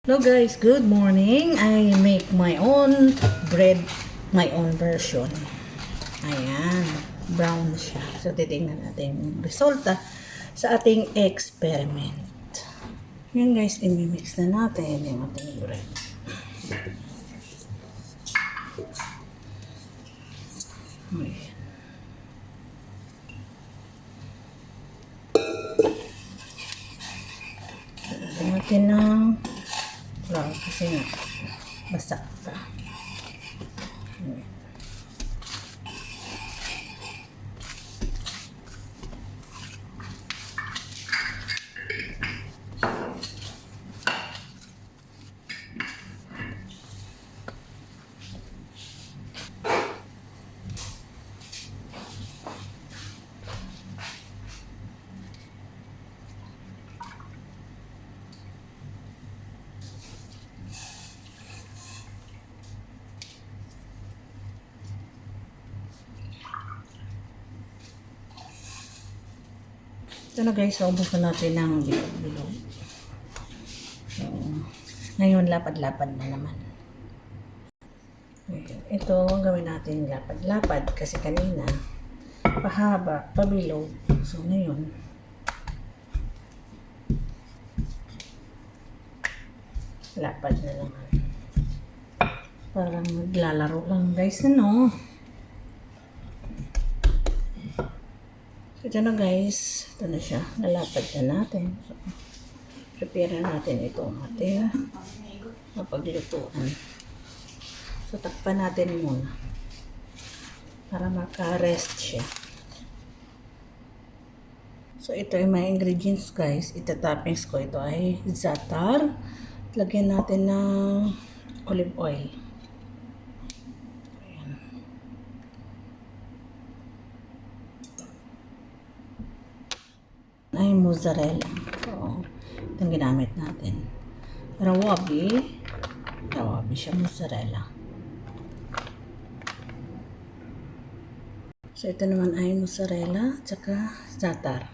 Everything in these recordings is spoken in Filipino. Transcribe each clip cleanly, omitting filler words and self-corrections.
Hello guys, good morning. I make my own bread, my own version. Ayan, brown siya. So titingnan natin yung resulta sa ating experiment. Yan guys, i-mix na natin yung ating bread. Ayan. Lagyan natin ng brown kasi nga basa pa. Ito na guys, saubos na natin ng bilog-bilog. So, ngayon lapad-lapad na naman. Ito, gawin natin lapad-lapad kasi kanina pahaba, pabilog. So, ngayon lapad na naman. Parang naglalaro lang guys, ano? Ito na guys, ito na siya, nalapad na natin. So, prepare natin itong ating mapaglutuan. So, takpan natin muna para maka-rest siya. So, ito ay mga ingredients guys. Ita-toppings ko ito ay za'atar. Lagyan natin ng olive oil. Ay mozzarella. So, itong ginamit natin. Rawabi siya, mozzarella. So, ito naman ay mozzarella tsaka za'atar.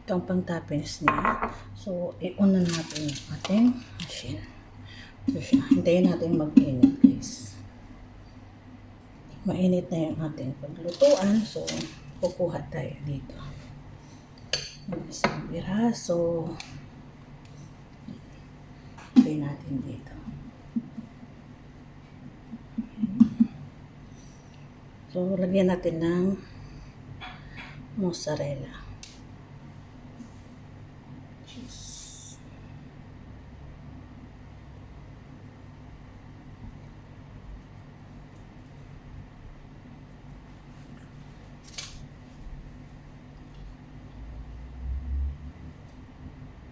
Ito ang pang-toppings niya. So, i-on na natin yung ating machine. So, hintayin natin mag-init guys. Mainit na yung ating paglutuan. So, kukuha tayo dito. Isang piraso. Lagay natin dito. So, lagyan natin ng mozzarella. Cheese.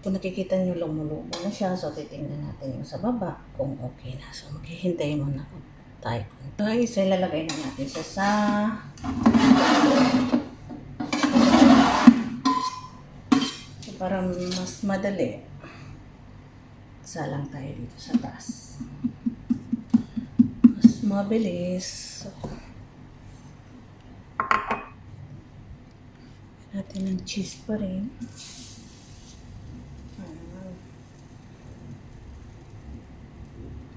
Kung nakikita nyo lumulubo na siya, so titingnan natin yung sa baba kung okay na. So maghihintay muna tayo. Guys, ilalagay na natin siya sa so, para mas madali, salang tayo dito sa taas. Mas mabilis. So, natin ng cheese pa rin.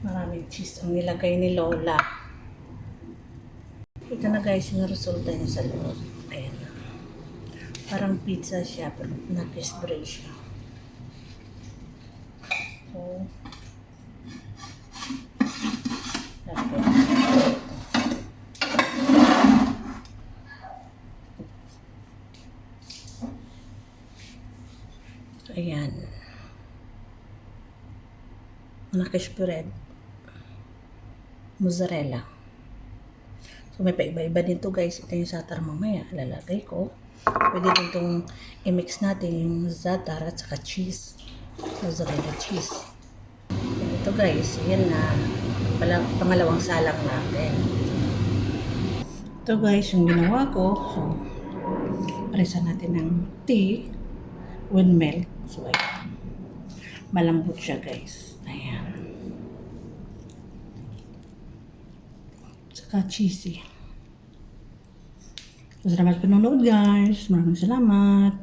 Maraming cheese ang nilagay ni Lola. Ito na guys yung resulta niya sa loob. Ayan. Parang pizza siya pero na-crispy siya. So, ayan. Na-crispy red. Mozzarella. So, may paiba-iba din to guys. Ito yung za'atar mamaya. Lalagay ko. Pwede din itong i-mix natin yung za'atar at saka cheese. Mozzarella cheese. Ito guys. Yan na. Pangalawang salang natin. Ito guys yung ginawa ko. So, parisa natin ng tea with milk. So, ayan. Malambot siya guys. Ayan. Saka cheesy. Salamat panonood guys. Maraming salamat.